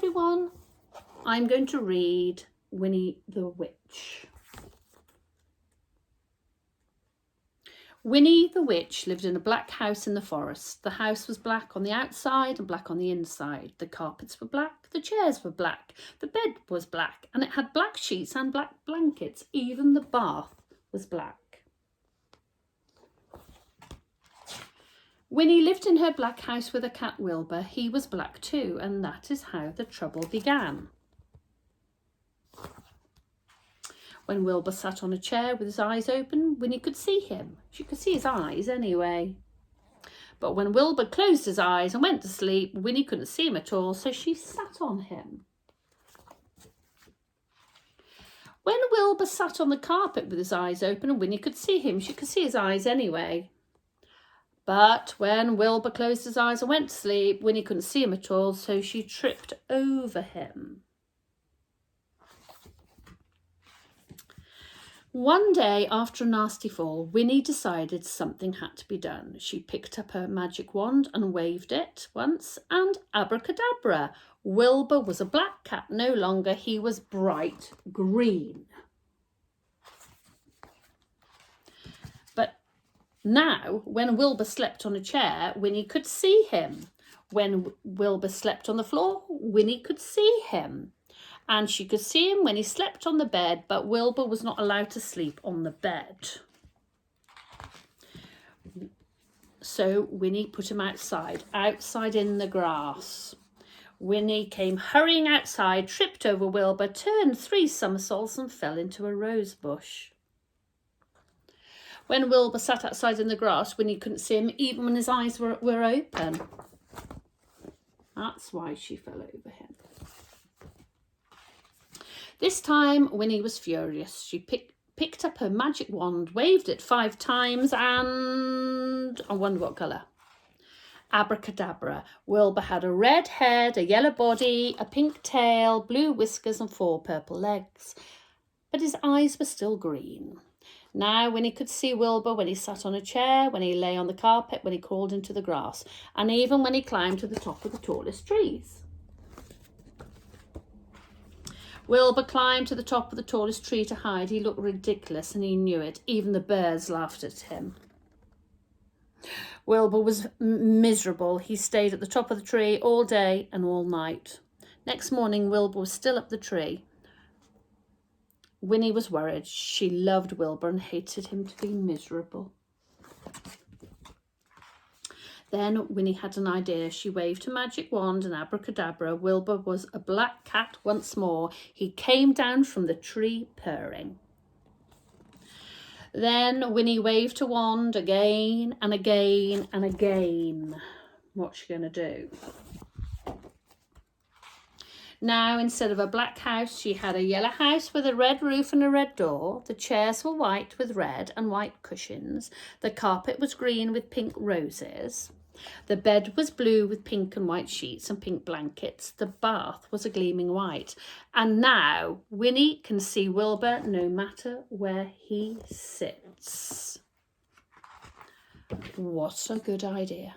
everyone. I'm going to read Winnie the Witch. Winnie the Witch lived in a black house in the forest. The house was black on the outside and black on the inside. The carpets were black, the chairs were black, the bed was black, and it had black sheets and black blankets. Even the bath was black. Winnie lived in her black house with a cat, Wilbur. He was black too, and that is how the trouble began. When Wilbur sat on a chair with his eyes open, Winnie could see him. She could see his eyes anyway. But when Wilbur closed his eyes and went to sleep, Winnie couldn't see him at all, so she sat on him. When Wilbur sat on the carpet with his eyes open and Winnie could see him, she could see his eyes anyway. But when Wilbur closed his eyes and went to sleep, Winnie couldn't see him at all, so she tripped over him. One day, after a nasty fall, Winnie decided something had to be done. She picked up her magic wand and waved it once, and abracadabra, Wilbur was a black cat no longer. He was bright green. But now, when Wilbur slept on a chair, Winnie could see him. When Wilbur slept on the floor, Winnie could see him. And she could see him when he slept on the bed, but Wilbur was not allowed to sleep on the bed. So Winnie put him outside in the grass. Winnie came hurrying outside, tripped over Wilbur, turned 3 somersaults and fell into a rose bush. When Wilbur sat outside in the grass, Winnie couldn't see him even when his eyes were open. That's why she fell over him. This time, Winnie was furious. She picked up her magic wand, waved it 5 times, and I wonder what colour. Abracadabra. Wilbur had a red head, a yellow body, a pink tail, blue whiskers, and 4 purple legs. But his eyes were still green. Now Winnie could see Wilbur when he sat on a chair, when he lay on the carpet, when he crawled into the grass, and even when he climbed to the top of the tallest trees. Wilbur climbed to the top of the tallest tree to hide. He looked ridiculous and he knew it. Even the birds laughed at him. Wilbur was miserable. He stayed at the top of the tree all day and all night. Next morning, Wilbur was still up the tree. Winnie was worried. She loved Wilbur and hated him to be miserable. Then Winnie had an idea. She waved her magic wand and abracadabra. Wilbur was a black cat once more. He came down from the tree purring. Then Winnie waved her wand again and again and again. What's she going to do? Now, instead of a black house, she had a yellow house with a red roof and a red door. The chairs were white with red and white cushions. The carpet was green with pink roses. The bed was blue with pink and white sheets and pink blankets. The bath was a gleaming white. And now Winnie can see Wilbur no matter where he sits. What a good idea.